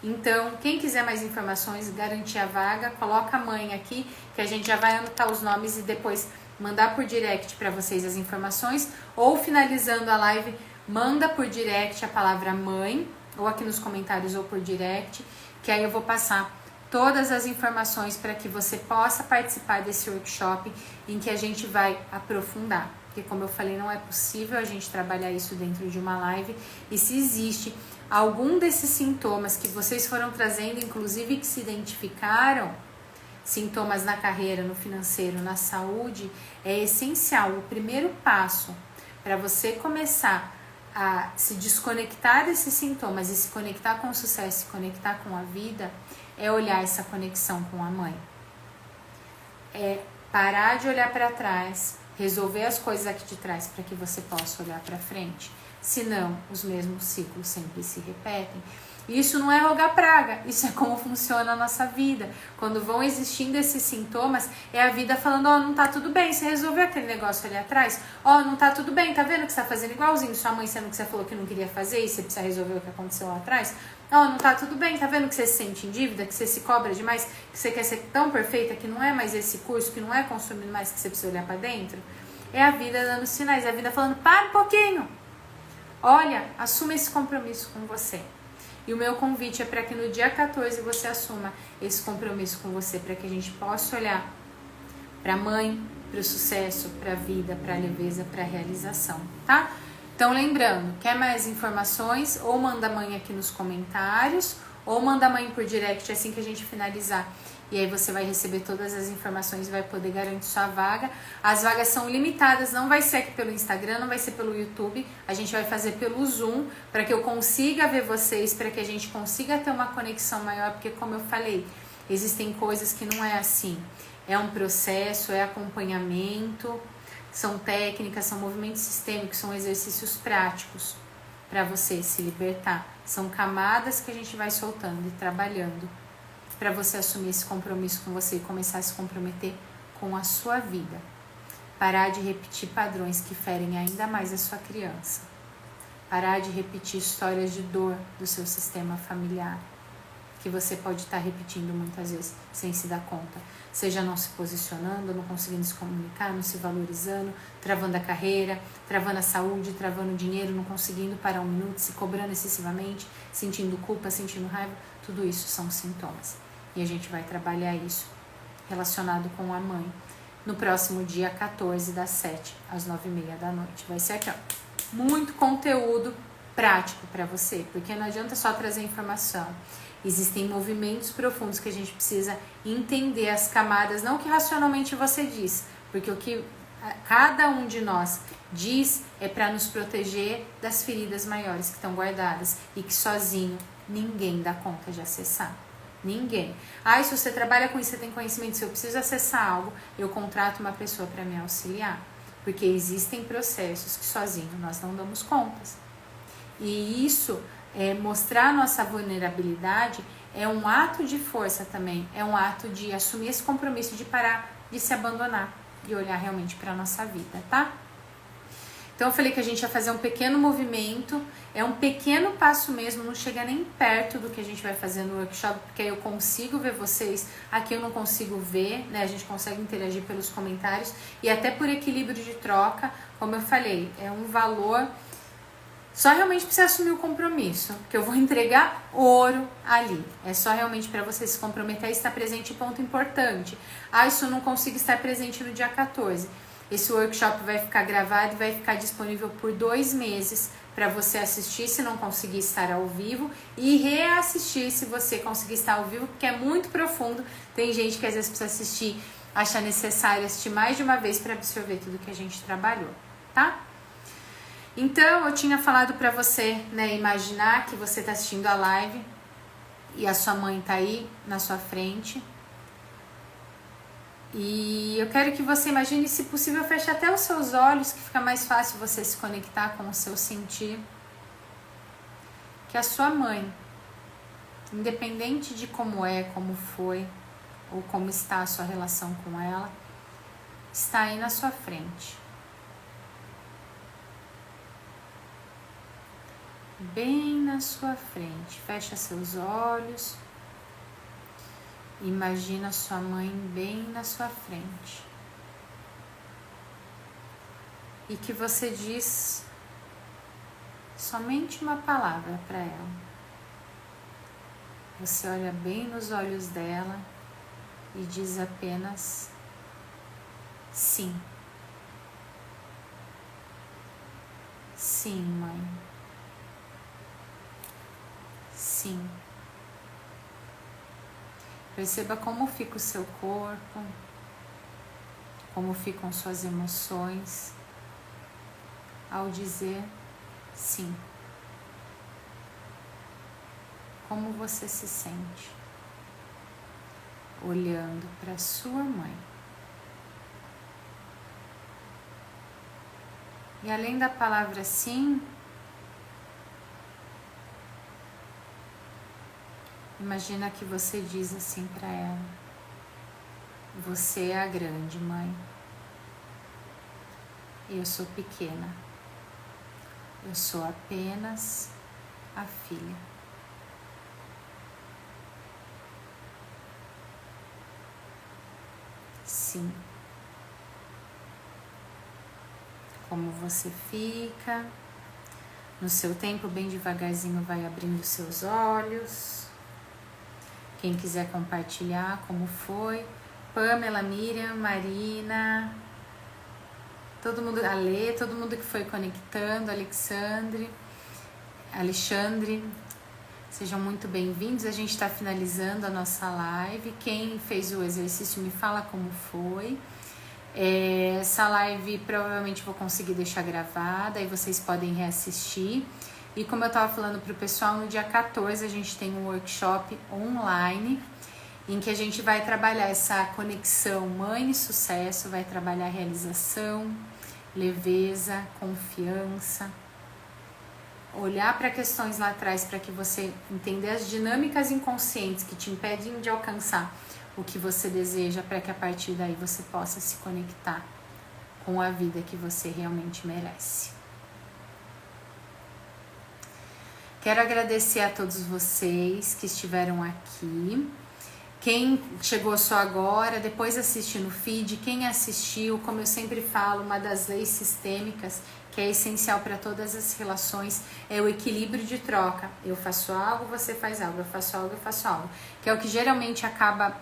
Então, quem quiser mais informações, garantir a vaga, coloca a mãe aqui, que a gente já vai anotar os nomes e depois mandar por direct para vocês as informações, ou finalizando a live, manda por direct a palavra mãe, ou aqui nos comentários ou por direct, que aí eu vou passar todas as informações para que você possa participar desse workshop em que a gente vai aprofundar. Porque, como eu falei, não é possível a gente trabalhar isso dentro de uma live, e se existe algum desses sintomas que vocês foram trazendo, inclusive que se identificaram, sintomas na carreira, no financeiro, na saúde, é essencial. O primeiro passo para você começar a se desconectar desses sintomas e se conectar com o sucesso, se conectar com a vida, é olhar essa conexão com a mãe. É parar de olhar para trás, resolver as coisas aqui de trás para que você possa olhar para frente. Senão, os mesmos ciclos sempre se repetem. Isso não é rogar praga, isso é como funciona a nossa vida. Quando vão existindo esses sintomas, é a vida falando: ó, não tá tudo bem, você resolveu aquele negócio ali atrás? Ó, não tá tudo bem, tá vendo que você tá fazendo igualzinho sua mãe, sendo que você falou que não queria fazer e você precisa resolver o que aconteceu lá atrás? Ó, não tá tudo bem, tá vendo que você se sente em dívida, que você se cobra demais, que você quer ser tão perfeita, que não é mais esse curso, que não é consumindo mais, que você precisa olhar pra dentro? É a vida dando sinais, é a vida falando: para um pouquinho. Olha, assuma esse compromisso com você. E o meu convite é para que no dia 14 você assuma esse compromisso com você, para que a gente possa olhar para a mãe, para o sucesso, para a vida, para a leveza, para a realização, tá? Então, lembrando, quer mais informações? Ou manda a mãe aqui nos comentários, ou manda a mãe por direct assim que a gente finalizar. E aí você vai receber todas as informações e vai poder garantir sua vaga. As vagas são limitadas, não vai ser aqui pelo Instagram, não vai ser pelo YouTube. A gente vai fazer pelo Zoom, para que eu consiga ver vocês, para que a gente consiga ter uma conexão maior. Porque, como eu falei, existem coisas que não é assim. É um processo, é acompanhamento, são técnicas, são movimentos sistêmicos, são exercícios práticos para você se libertar. São camadas que a gente vai soltando e trabalhando, para você assumir esse compromisso com você e começar a se comprometer com a sua vida. Parar de repetir padrões que ferem ainda mais a sua criança. Parar de repetir histórias de dor do seu sistema familiar. que você pode estar repetindo muitas vezes sem se dar conta. Seja não se posicionando, não conseguindo se comunicar, não se valorizando, travando a carreira, travando a saúde, travando o dinheiro, não conseguindo parar um minuto, se cobrando excessivamente, sentindo culpa, sentindo raiva. Tudo isso são sintomas. E a gente vai trabalhar isso relacionado com a mãe no próximo dia 14, das 7 às 9h30 da noite. Vai ser aqui, ó, muito conteúdo prático para você, porque não adianta só trazer informação. Existem movimentos profundos que a gente precisa entender as camadas, não o que racionalmente você diz, porque o que cada um de nós diz é para nos proteger das feridas maiores que estão guardadas e que sozinho ninguém dá conta de acessar. Ninguém. Ah, se você trabalha com isso, você tem conhecimento, se eu preciso acessar algo, eu contrato uma pessoa para me auxiliar. Porque existem processos que sozinho nós não damos contas. E isso, mostrar nossa vulnerabilidade, é um ato de força também. É um ato de assumir esse compromisso de parar de se abandonar e olhar realmente para a nossa vida, tá? Então eu falei que a gente ia fazer um pequeno movimento, é um pequeno passo mesmo, não chega nem perto do que a gente vai fazer no workshop, porque aí eu consigo ver vocês, aqui eu não consigo ver, né? A gente consegue interagir pelos comentários e até por equilíbrio de troca, como eu falei, é um valor, só realmente precisa assumir o compromisso, porque eu vou entregar ouro ali, é só realmente para você se comprometer e estar presente, ponto importante. Ah, isso eu não consigo estar presente no dia 14. Esse workshop vai ficar gravado e vai ficar disponível por 2 meses para você assistir se não conseguir estar ao vivo e reassistir se você conseguir estar ao vivo, porque é muito profundo. Tem gente que às vezes precisa assistir, acha necessário assistir mais de uma vez para absorver tudo que a gente trabalhou, tá? Então, eu tinha falado para você, né, imaginar que você está assistindo a live e a sua mãe está aí na sua frente. E eu quero que você imagine, se possível, feche até os seus olhos, que fica mais fácil você se conectar com o seu sentir. Que a sua mãe, independente de como é, como foi, ou como está a sua relação com ela, está aí na sua frente. Bem na sua frente. Fecha seus olhos. Imagina sua mãe bem na sua frente. E que você diz somente uma palavra para ela. Você olha bem nos olhos dela e diz apenas sim. Sim, mãe. Sim. Perceba como fica o seu corpo, como ficam suas emoções ao dizer sim. Como você se sente olhando para sua mãe. E além da palavra sim, imagina que você diz assim para ela: você é a grande, mãe. Eu sou pequena. Eu sou apenas a filha. Sim. Como você fica? No seu tempo, bem devagarzinho, vai abrindo seus olhos. Quem quiser compartilhar como foi. Pamela, Miriam, Marina, todo mundo, Ale, todo mundo que foi conectando, Alexandre, sejam muito bem-vindos. A gente está finalizando a nossa live. Quem fez o exercício, me fala como foi. Essa live provavelmente vou conseguir deixar gravada, aí vocês podem reassistir. E como eu estava falando para o pessoal, no dia 14 a gente tem um workshop online em que a gente vai trabalhar essa conexão mãe e sucesso, vai trabalhar realização, leveza, confiança, olhar para questões lá atrás para que você entenda as dinâmicas inconscientes que te impedem de alcançar o que você deseja, para que a partir daí você possa se conectar com a vida que você realmente merece. Quero agradecer a todos vocês que estiveram aqui. Quem chegou só agora, depois assiste no feed, quem assistiu, como eu sempre falo, uma das leis sistêmicas que é essencial para todas as relações é o equilíbrio de troca. Eu faço algo, você faz algo, eu faço algo, eu faço algo. Que é o que geralmente acaba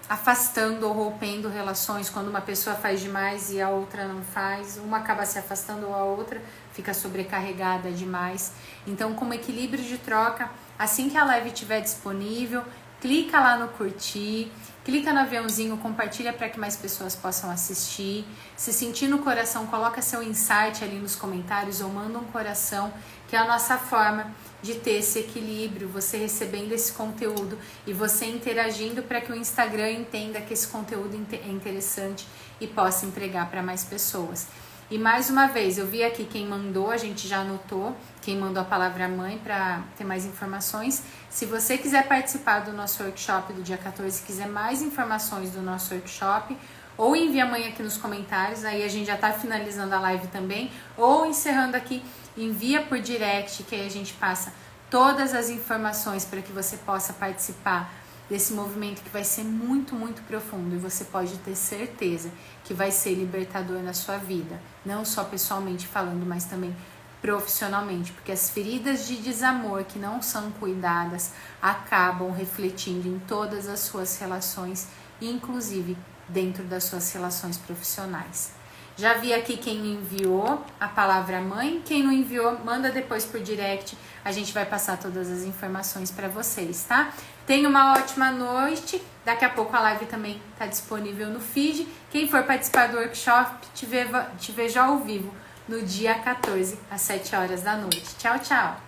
afastando ou rompendo relações, quando uma pessoa faz demais e a outra não faz, uma acaba se afastando ou a outra fica sobrecarregada demais. Então, como equilíbrio de troca, assim que a live estiver disponível, clica lá no curtir, clica no aviãozinho, compartilha para que mais pessoas possam assistir. Se sentir no coração, coloca seu insight ali nos comentários ou manda um coração, que é a nossa forma de ter esse equilíbrio, você recebendo esse conteúdo e você interagindo para que o Instagram entenda que esse conteúdo é interessante e possa entregar para mais pessoas. E mais uma vez, eu vi aqui quem mandou, a gente já anotou, quem mandou a palavra mãe para ter mais informações. Se você quiser participar do nosso workshop do dia 14, quiser mais informações do nosso workshop, ou envia amanhã aqui nos comentários, aí a gente já está finalizando a live também, ou encerrando aqui, envia por direct, que aí a gente passa todas as informações para que você possa participar desse movimento que vai ser muito, muito profundo, e você pode ter certeza que vai ser libertador na sua vida, não só pessoalmente falando, mas também profissionalmente, porque as feridas de desamor que não são cuidadas acabam refletindo em todas as suas relações, inclusive dentro das suas relações profissionais. Já vi aqui quem enviou a palavra mãe, quem não enviou, manda depois por direct, a gente vai passar todas as informações para vocês, tá? Tenha uma ótima noite, daqui a pouco a live também está disponível no feed. Quem for participar do workshop, te vejo ao vivo no dia 14, às 7 horas da noite. Tchau, tchau!